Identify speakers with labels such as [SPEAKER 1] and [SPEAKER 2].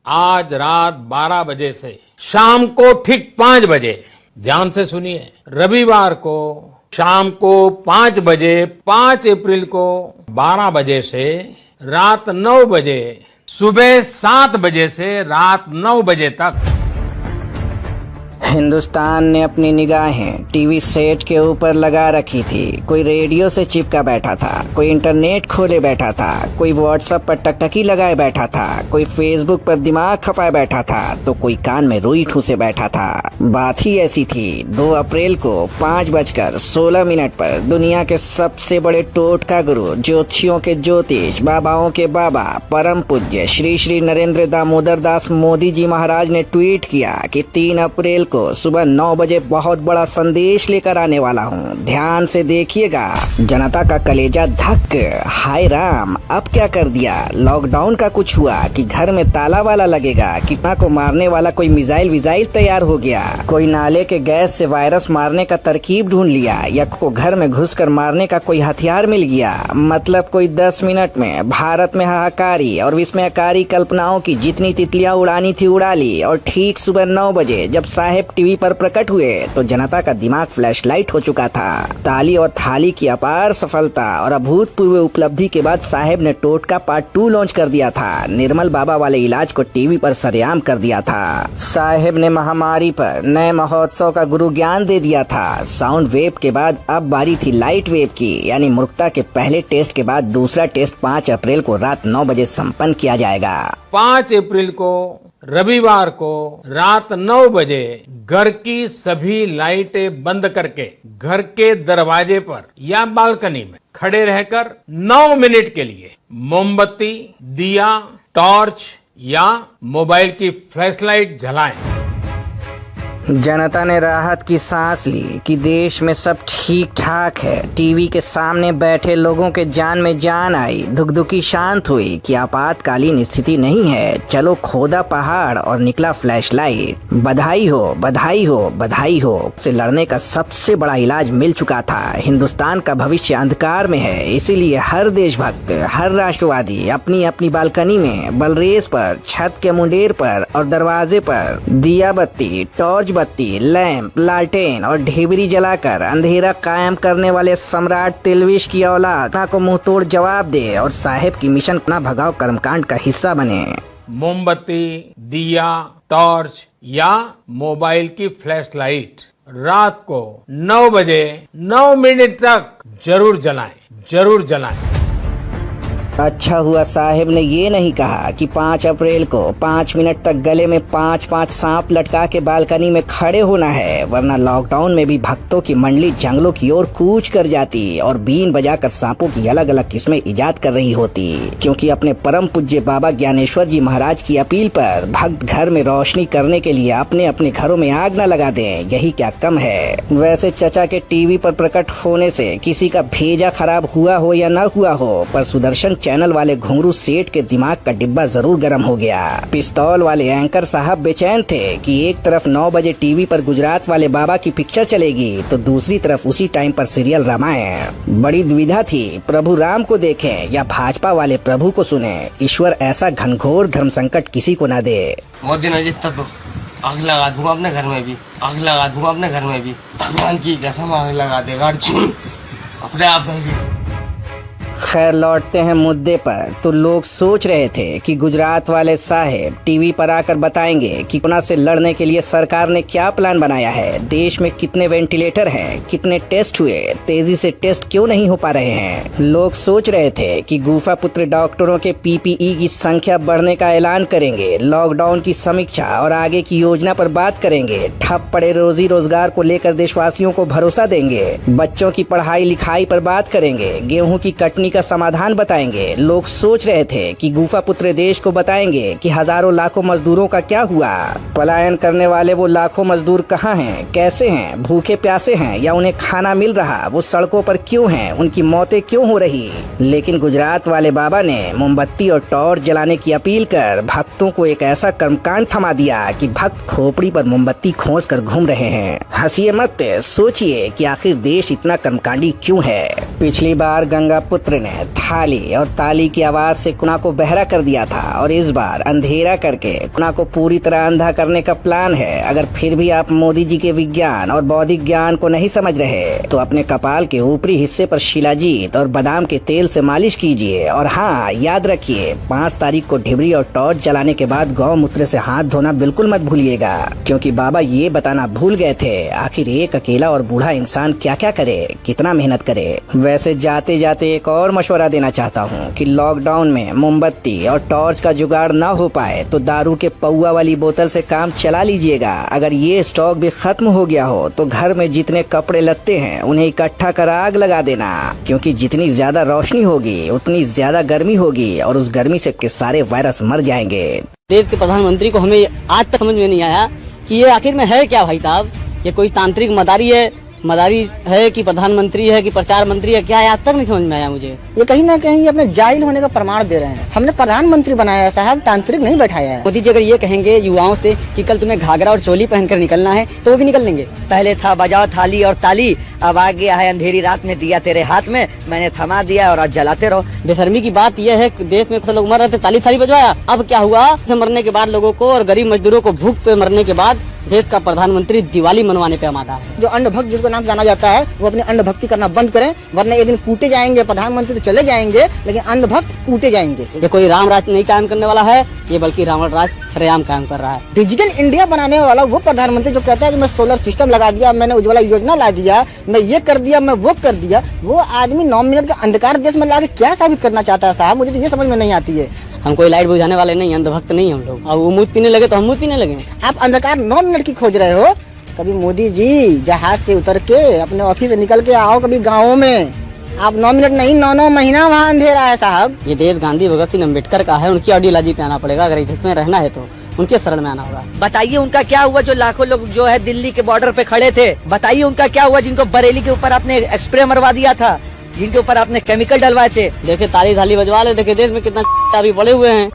[SPEAKER 1] आज रात 12 बजे से शाम को ठीक 5 बजे, ध्यान से सुनिए, रविवार को शाम को 5 बजे 5 अप्रैल को 12 बजे से रात 9 बजे, सुबह 7 बजे से रात 9 बजे तक
[SPEAKER 2] हिंदुस्तान ने अपनी निगाहें टीवी सेट के ऊपर लगा रखी थी। कोई रेडियो से चिपका बैठा था, कोई इंटरनेट खोले बैठा था, कोई व्हाट्सएप पर टकटकी लगाए बैठा था, कोई फेसबुक पर दिमाग खपाए बैठा था, तो कोई कान में रुई ठूसे बैठा था। बात ही ऐसी थी, 2 अप्रैल को 5:16 पर दुनिया के सबसे बड़े टोटका गुरु, ज्योतिषियों के ज्योतिष, बाबाओं के बाबा, परम पूज्य श्री श्री नरेंद्र दामोदर दास मोदी जी महाराज ने ट्वीट किया कि 3 अप्रैल को सुबह 9 बजे बहुत बड़ा संदेश लेकर आने वाला हूँ, ध्यान से देखिएगा। जनता का कलेजा धक, हाय राम, अब क्या कर दिया? लॉकडाउन का कुछ हुआ कि घर में ताला वाला लगेगा, कितना को मारने वाला कोई मिसाइल विजाइल तैयार हो गया, कोई नाले के गैस से वायरस मारने का तरकीब ढूंढ लिया, या को घर में घुसकर मारने का कोई हथियार मिल गया। मतलब कोई 10 मिनट में भारत में हाहाकारी और विस्मयकारी कल्पनाओं की जितनी तितलियां उड़ानी थी उड़ा ली, और ठीक सुबह 9 बजे जब साहेब टीवी पर प्रकट हुए तो जनता का दिमाग फ्लैशलाइट हो चुका था। ताली और थाली की अपार सफलता और अभूतपूर्व उपलब्धि के बाद साहेब ने टोटका पार्ट 2 लॉन्च कर दिया था। निर्मल बाबा वाले इलाज को टीवी पर सरेआम कर दिया था। साहेब ने महामारी पर नए महोत्सव का गुरु ज्ञान दे दिया था। साउंड वेव के बाद अब बारी थी लाइट वेव की, यानी मूर्खता के पहले टेस्ट के बाद दूसरा टेस्ट 5 अप्रैल को रात 9 बजे संपन्न किया जाएगा।
[SPEAKER 1] 5 अप्रैल को रविवार को रात 9 बजे घर की सभी लाइटें बंद करके घर के दरवाजे पर या बालकनी में खड़े रहकर 9 मिनट के लिए मोमबत्ती, दिया, टॉर्च या मोबाइल की फ्लैशलाइट जलाएं।
[SPEAKER 2] जनता ने राहत की सांस ली कि देश में सब ठीक ठाक है। टीवी के सामने बैठे लोगों के जान में जान आई, धुकधुकी शांत हुई कि आपातकालीन स्थिति नहीं है। चलो खोदा पहाड़ और निकला फ्लैशलाइट। बधाई हो, बधाई हो, बधाई हो। से लड़ने का सबसे बड़ा इलाज मिल चुका था। हिंदुस्तान का भविष्य अंधकार में है, इसीलिए हर देशभक्त, हर राष्ट्रवादी अपनी अपनी बालकनी में, बलरेस पर, छत के मुंडेर पर और दरवाजे पर दिया बत्ती, टॉर्च बत्ती, लैंप, लालटेन और ढेबरी जलाकर अंधेरा कायम करने वाले सम्राट तिलविश की औलाद को मुंह तोड़ जवाब दे और साहेब की मिशन ना भगाओ कर्मकांड का हिस्सा बने।
[SPEAKER 1] मोमबत्ती, दिया, टॉर्च या मोबाइल की फ्लैशलाइट रात को 9 बजे 9 मिनट तक जरूर जलाएं, जरूर जलाएं।
[SPEAKER 2] अच्छा हुआ साहेब ने ये नहीं कहा कि 5 अप्रैल को 5 मिनट तक गले में 5-5 सांप लटका के बालकनी में खड़े होना है, वरना लॉकडाउन में भी भक्तों की मंडली जंगलों की ओर कूच कर जाती और बीन बजाकर सांपों की अलग अलग किस्में इजाद कर रही होती। क्योंकि अपने परम पूज्य बाबा ज्ञानेश्वर जी महाराज की अपील पर भक्त घर में रोशनी करने के लिए अपने अपने घरों में आग न लगा दें, यही क्या कम है। वैसे चचा के टीवी पर प्रकट होने से किसी का भेजा खराब हुआ हो या न हुआ हो, पर सुदर्शन चैनल वाले घुंगरू सेठ के दिमाग का डिब्बा जरूर गर्म हो गया। पिस्तौल वाले एंकर साहब बेचैन थे कि एक तरफ 9 बजे टीवी पर गुजरात वाले बाबा की पिक्चर चलेगी तो दूसरी तरफ उसी टाइम पर सीरियल रामायण। बड़ी दुविधा थी, प्रभु राम को देखें या भाजपा वाले प्रभु को सुने। ईश्वर ऐसा घनघोर धर्म संकट किसी को न दे।
[SPEAKER 3] मोदी ने जीता तो आग लगा दूंगा अपने घर में भी, आग लगा दूंगा अपने घर में भी, भगवान की कसम आग लगा देगा अपने आप में।
[SPEAKER 2] खैर लौटते हैं मुद्दे पर। तो लोग सोच रहे थे कि गुजरात वाले साहेब टीवी पर आकर बताएंगे कि कोरोना से लड़ने के लिए सरकार ने क्या प्लान बनाया है, देश में कितने वेंटिलेटर हैं, कितने टेस्ट हुए, तेजी से टेस्ट क्यों नहीं हो पा रहे हैं। लोग सोच रहे थे कि गुफा पुत्र डॉक्टरों के PPE की संख्या बढ़ने का ऐलान करेंगे, लॉकडाउन की समीक्षा और आगे की योजना पर बात करेंगे, ठप पड़े रोजी रोजगार को लेकर देशवासियों को भरोसा देंगे, बच्चों की पढ़ाई लिखाई पर बात करेंगे, गेहूं की कटनी का समाधान बताएंगे। लोग सोच रहे थे कि गुफा पुत्र देश को बताएंगे कि हजारों लाखों मजदूरों का क्या हुआ, पलायन करने वाले वो लाखों मजदूर कहाँ हैं, कैसे हैं, भूखे प्यासे हैं या उन्हें खाना मिल रहा, वो सड़कों पर क्यों हैं, उनकी मौतें क्यों हो रही। लेकिन गुजरात वाले बाबा ने मोमबत्ती और टॉर्च जलाने की अपील कर भक्तों को एक ऐसा कर्मकांड थमा दिया कि भक्त खोपड़ी पर मोमबत्ती खोस कर घूम रहे हैं। हंसिए मत, सोचिए कि आखिर देश इतना कर्मकांडी क्यों है। पिछली बार गंगा पुत्र तंत्र ने थाली और ताली की आवाज से कुना को बहरा कर दिया था और इस बार अंधेरा करके कुना को पूरी तरह अंधा करने का प्लान है। अगर फिर भी आप मोदी जी के विज्ञान और बौद्धिक ज्ञान को नहीं समझ रहे तो अपने कपाल के ऊपरी हिस्से पर शिलाजीत और बादाम के तेल से मालिश कीजिए। और हाँ, याद रखिए 5 तारीख को ढिबरी और टॉर्च जलाने के बाद गौमूत्र से हाथ धोना बिल्कुल मत भूलिएगा, क्योंकि बाबा ये बताना भूल गए थे आखिर एक अकेला और बूढ़ा इंसान क्या क्या करे, कितना मेहनत करे। वैसे जाते जाते एक और मशवरा देना चाहता हूँ कि लॉकडाउन में मोमबत्ती और टॉर्च का जुगाड़ ना हो पाए तो दारू के पौआ वाली बोतल से काम चला लीजिएगा। अगर ये स्टॉक भी खत्म हो गया हो तो घर में जितने कपड़े लत्ते हैं उन्हें इकट्ठा कर आग लगा देना, क्योंकि जितनी ज्यादा रोशनी होगी उतनी ज्यादा गर्मी होगी और उस गर्मी से सारे वायरस मर जाएंगे।
[SPEAKER 4] देश के प्रधानमंत्री को हमें आज तक समझ में नहीं आया कि ये आखिर में है क्या भाई साहब। ये कोई तांत्रिक मदारी है कि प्रधानमंत्री है कि प्रचार मंत्री है, क्या है आज तक नहीं समझ में आया मुझे।
[SPEAKER 5] ये कहीं ना कहीं ये अपने जाहिल होने का प्रमाण दे रहे हैं। हमने प्रधानमंत्री बनाया है साहब, तांत्रिक नहीं बैठाया है।
[SPEAKER 4] मोदी जी अगर ये कहेंगे युवाओं से कि कल तुम्हें घाघरा और चोली पहनकर निकलना है तो वो भी निकल लेंगे।
[SPEAKER 6] पहले था बजाओ थाली और ताली, अब आ गया है अंधेरी रात में दिया तेरे हाथ में, मैंने थमा दिया और आज जलाते रहो।
[SPEAKER 4] बेशर्मी की बात यह है कि देश में लोग मर रहे थे, ताली थाली बजवाया। अब क्या हुआ, मरने के बाद लोगों को और गरीब मजदूरों को भूख पे मरने के बाद देश का प्रधानमंत्री दिवाली मनवाने पे आमादा है।
[SPEAKER 5] जो अंध भक्त जिसको नाम जाना जाता है वो अपनी अंध भक्ति करना बंद करें, वरना एक दिन कूटे जाएंगे। प्रधानमंत्री तो चले जाएंगे लेकिन अंध भक्त कूटे जाएंगे।
[SPEAKER 4] ये कोई राम राज नहीं कायम करने वाला है, ये बल्कि रावण राज सरेआम कायम कर रहा है।
[SPEAKER 5] डिजिटल इंडिया बनाने वाला वो प्रधानमंत्री जो कहता है कि मैं सोलर सिस्टम लगा दिया, मैंने उज्ज्वला योजना ला दिया, मैं ये कर दिया, मैं वो कर दिया, वो आदमी 9 मिनट के अंधकार देश में लाके क्या साबित करना चाहता है साहब, मुझे तो ये समझ में नहीं आती है।
[SPEAKER 4] हम कोई लाइट बुझाने वाले नहीं, अंधभक्त नहीं हम लोग। अब वो मूत पीने लगे तो हम मूत पीने लगे।
[SPEAKER 5] आप अंधकार 9 मिनट की खोज रहे हो। कभी मोदी जी जहाज से उतर के अपने ऑफिस से निकल के आओ कभी गाँव में। आप 9 मिनट नहीं 9 महीना वहाँ अंधेरा है साहब।
[SPEAKER 4] ये देश गांधी भगत सिंह अम्बेडकर का है, उनकी ऑडियोलॉजी पे आना पड़ेगा। अगर इसमें रहना है तो उनके शरण में आना होगा।
[SPEAKER 6] बताइए उनका क्या हुआ जो लाखों लोग जो है दिल्ली के बॉर्डर पे खड़े थे। बताइए उनका क्या हुआ जिनको बरेली के ऊपर आपने स्प्रे मरवा दिया था, जिनके ऊपर आपने केमिकल डलवाए थे।
[SPEAKER 4] देखिए ताली थाली बजवा ले, देखिए देश में कितना अभी पड़े हुए हैं।